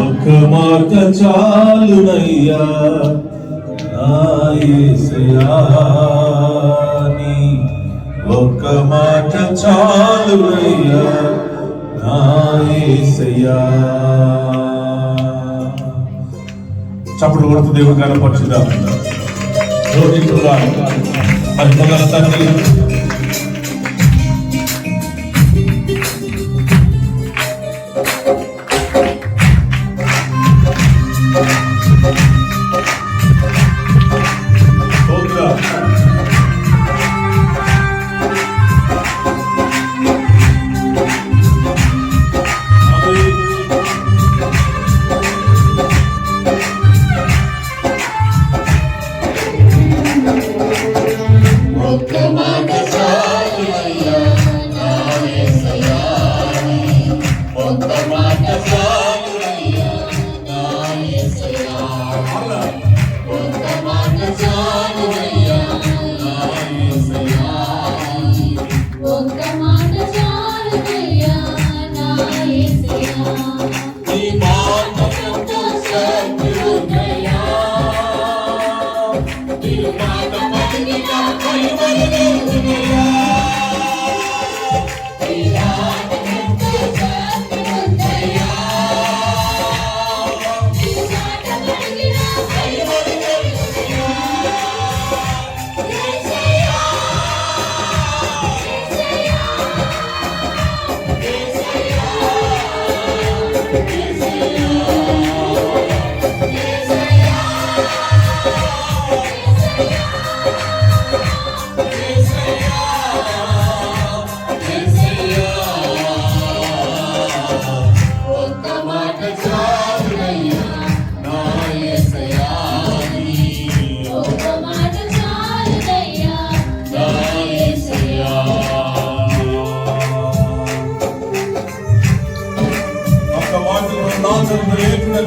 ఒక్క మాట చాలునయ్యా నా యేసయ్యా, నీ ఒక్క మాట చాలునయ్యా నా యేసయ్యా. చప్పుడు కొడుతూ దేవుడు కనపరచుదా రోడ్డుగా మహిమగల తండ్రి,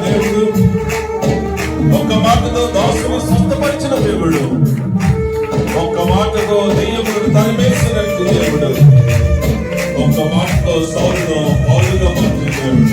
దేవుడు ఒక్క మాటతో దాసుని స్వస్థపరిచిన దేవుడు, ఒక్క మాటతో దెయ్యములను తరిమేసినట్టు దేవుడు, ఒక్క మాటతో సౌలును పౌలుగా మార్చిన దేవుడు.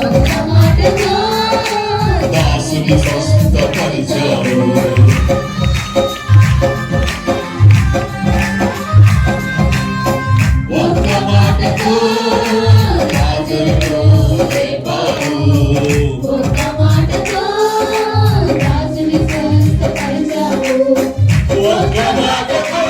ఒక్క మాటతో దాసుని స్వస్థపరిచావు, ఒక్క మాటతో రాజును లేపావు, ఒక్క మాటతో రాజుని స్వస్థపరిచావు, ఒక్క మాటతో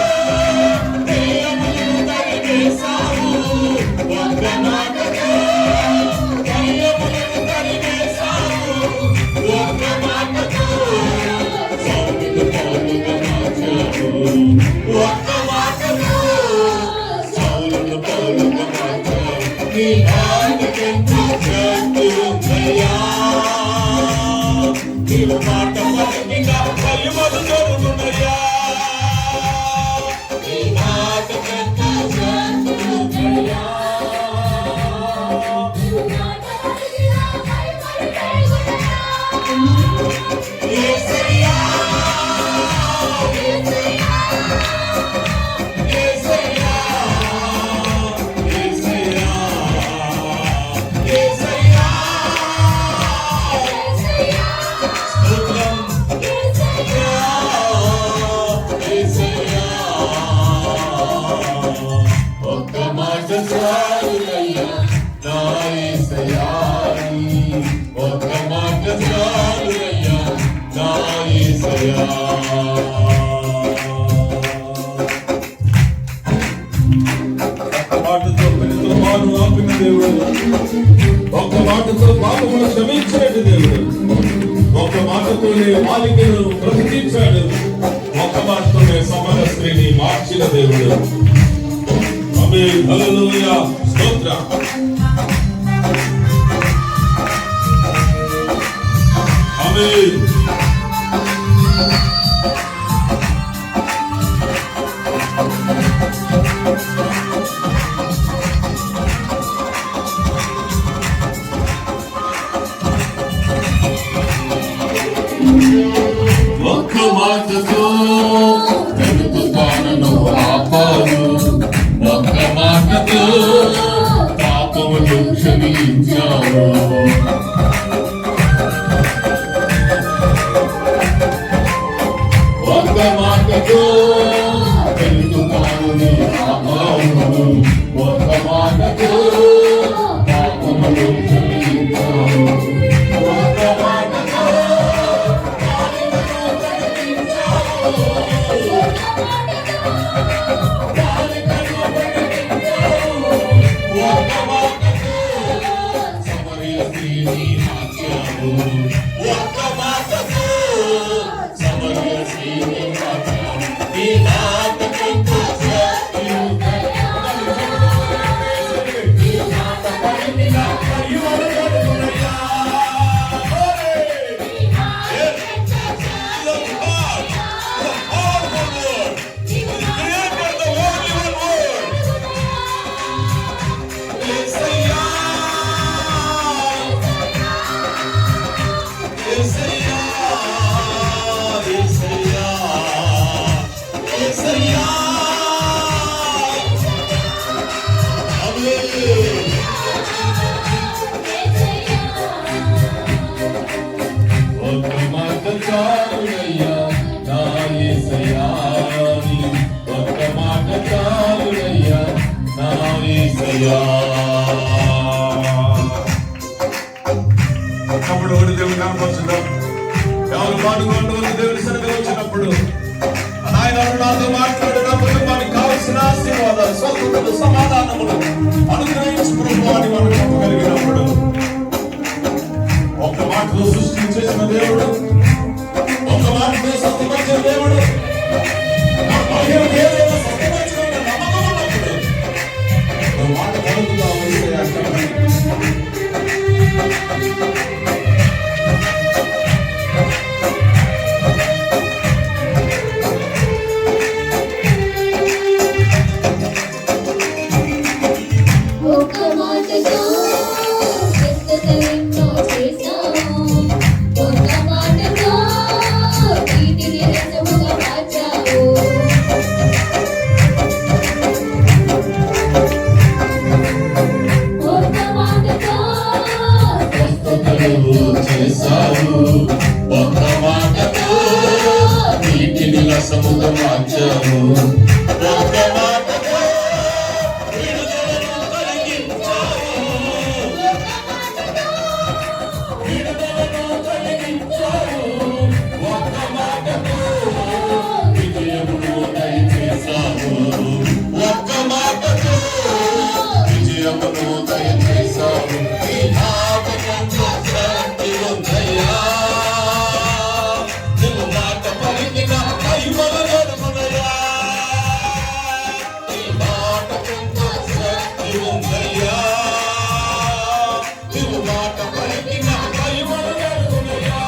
మాట పలికిగా కయ్యమలు జరుగుతున్నాయా, మాట జరుగుతున్నాయా, యేసయ్యా యేసయ్యా యేసయ్యా యేసయ్యా ఒక్క మాట చాలునయ్యా నా యేసయ్యా, ఒక్క మాట చాలునయ్యా నా యేసయ్యా. మాటతో పెళ్లితో మాను ఆపిన దేవుడు, ఒక్క మాటతో పాపములు క్షమించినట్టు దేవుడు, ఒక్క మాటతోనే బాలికను బ్రతికించాడు, ఒక్క మాటతోనే సమర స్త్రీని మార్చిన దేవుడు. ఆమేన్, హల్లెలూయా, స్తోత్రం. ఆమేన్. ఒక్క మాటతో వెనుకను ఆపారు, ఒక్క మాటతో పాపములు క్షమించారు. ఒక్క మాటతో వెనుకను ఆపారు, ఒక్క మాటతో పాపములు క్షమించారు. ఒక్క మాటతో అప్పుడు ఒకటి దేవుని కనపరుచుదాం. ఎవరు పాడుకోండి దేవుని సన్నిధికి వచ్చినప్పుడు ఆయన నాతో మాట్లాడి నా కుటుంబానికి కావలసిన ఆశీర్వాదాలు, స్వస్థతలు, సమాధానములు అనుగ్రహించి ప్రభువాన్ని మనం చెప్పగలిగినప్పుడు ఒక్క మాటలో సృష్టించేసిన దేవుడు, ఒక్క మాటలో సత్యపరిచిన దేవుడు, ఏదైనా సత్యపరిచిన నమ్మకం ఉన్నప్పుడు ఒక మాట పలుకుతా చేశారు. ఒక్క మాటతో నీటిని రసముగా మార్చారు. ఒక్క మాటతో విడుదలను కలిగించారు. విడుదలను కలిగించారు. ఒక్క మాటతో విజయమును దయచేశారు. ఒక్క మాటతో విజయమును దయచేశారు. నువ్వు మాట పలికిన కైవలయా, నీ మాట శక్తి ఉందయ్యా. నువ్వు మాట పలికిన కైవలయా.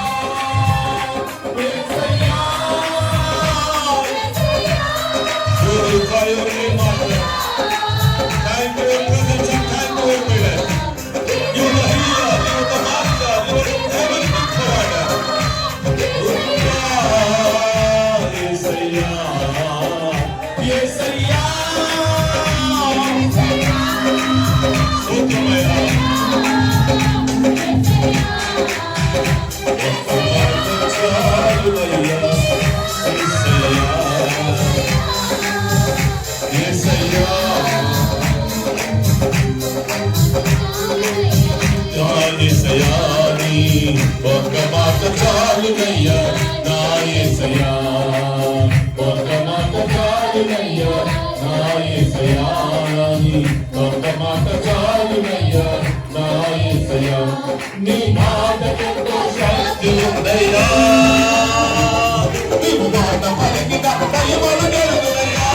ఒక్క మాట చాలునయ్యా నా యేసయ్యా, ఒక్క మాట చాలునయ్యా నా యేసయ్యా, ఒక్క మాట చాలునయ్యా నా యేసయ్యా. నీ మాటకు శక్తి ఉందయ్యా, నీ మాట పలికిన దైవము జరుగునయ్యా.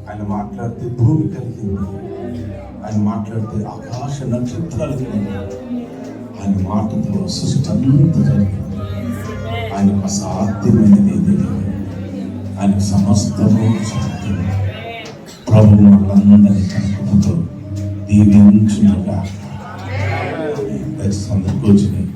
ఆయన మాట్లాడితే భూమి కలిగింది, ఆయన మాట్లాడితే ఆకాశ నక్షత్రాలు కలిగింది, ఆయన మాటతో సృష్టి అంతా జరిగింది. ఆయనకు అసాధ్యమైనది ఏది లేదు, ఆయనకు సమస్తము సాధ్యం. ప్రభు మనందరినీ తన కృపతో దీవించునుగాక. అందరికీ వచ్చినాయి.